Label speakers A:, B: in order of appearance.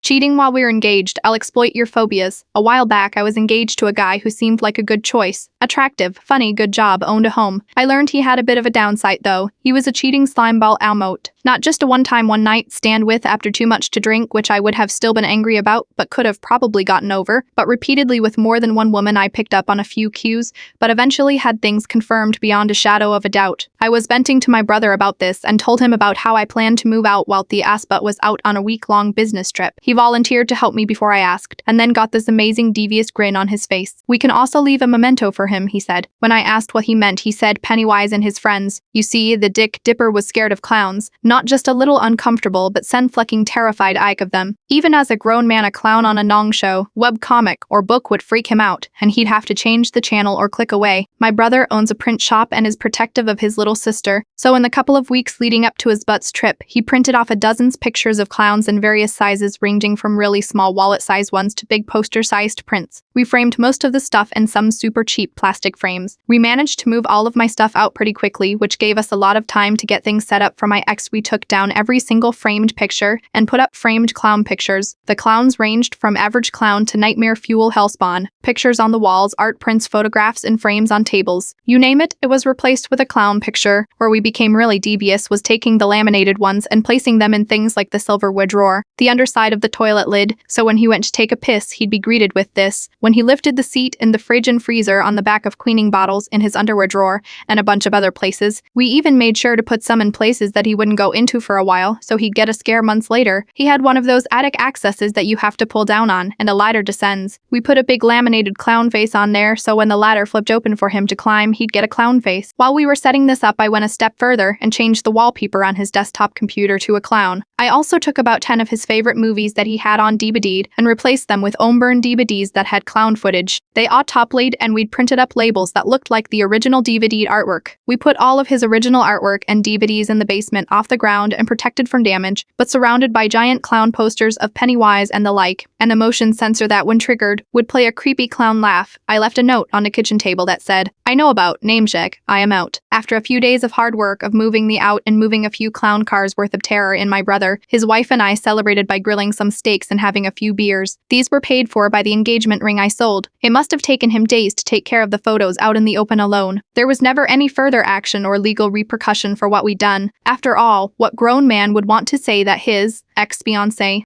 A: Cheating while we're engaged, I'll exploit your phobias. A while back, I was engaged to a guy who seemed like a good choice. Attractive, funny, good job, owned a home. I learned he had a bit of a downside though. He was a cheating slimeball almote. Not just a one-time one-night stand with after too much to drink, which I would have still been angry about, but could have probably gotten over, but repeatedly with more than one woman. I picked up on a few cues, but eventually had things confirmed beyond a shadow of a doubt. I was venting to my brother about this and told him about how I planned to move out while the Aspa was out on a week-long business trip. He volunteered to help me before I asked, and then got this amazing devious grin on his face. "We can also leave a memento for him," he said. When I asked what he meant, he said Pennywise and his friends. You see, the Dick Dipper was scared of clowns. Not just a little uncomfortable, but sen-flecking terrified Ike of them. Even as a grown man, a clown on a Nong show, web comic, or book would freak him out, and he'd have to change the channel or click away. My brother owns a print shop and is protective of his little sister, so in the couple of weeks leading up to his butts trip, he printed off a dozens pictures of clowns in various sizes ranging from really small wallet-sized ones to big poster-sized prints. We framed most of the stuff in some super cheap plastic frames. We managed to move all of my stuff out pretty quickly, which gave us a lot of time to get things set up for my ex. We took down every single framed picture and put up framed clown pictures. The clowns ranged from average clown to nightmare fuel hellspawn. Pictures on the walls, art prints, photographs, and frames on tables. You name it, it was replaced with a clown picture. Where we became really devious was taking the laminated ones and placing them in things like the silverware drawer, the underside of the toilet lid, so when he went to take a piss, he'd be greeted with this. When he lifted the seat in the fridge and freezer, on the back of cleaning bottles, in his underwear drawer, and a bunch of other places. We even made sure to put some in places that he wouldn't go into for a while, so he'd get a scare months later. He had one of those attic accesses that you have to pull down on, and a ladder descends. We put a big laminated clown face on there, so when the ladder flipped open for him to climb, he'd get a clown face. While we were setting this up, I went a step further and changed the wallpaper on his desktop computer to a clown. I also took about 10 of his favorite movies that he had on DVD and replaced them with own-burn DVDs that had clown footage. They auto-played, and we'd printed up labels that looked like the original DVD artwork. We put all of his original artwork and DVDs in the basement, off the ground and protected from damage, but surrounded by giant clown posters of Pennywise and the like, and a motion sensor that, when triggered, would play a creepy clown laugh. I left a note on the kitchen table that said, "I know about name check, I am out." After a few days of hard work of moving me out and moving a few clown cars worth of terror in my brother, his wife and I celebrated by grilling some steaks and having a few beers. These were paid for by the engagement ring I sold. It must have taken him days to take care of the photos out in the open alone. There was never any further action or legal repercussion for what we'd done. After all, what grown man would want to say that his ex-fiancé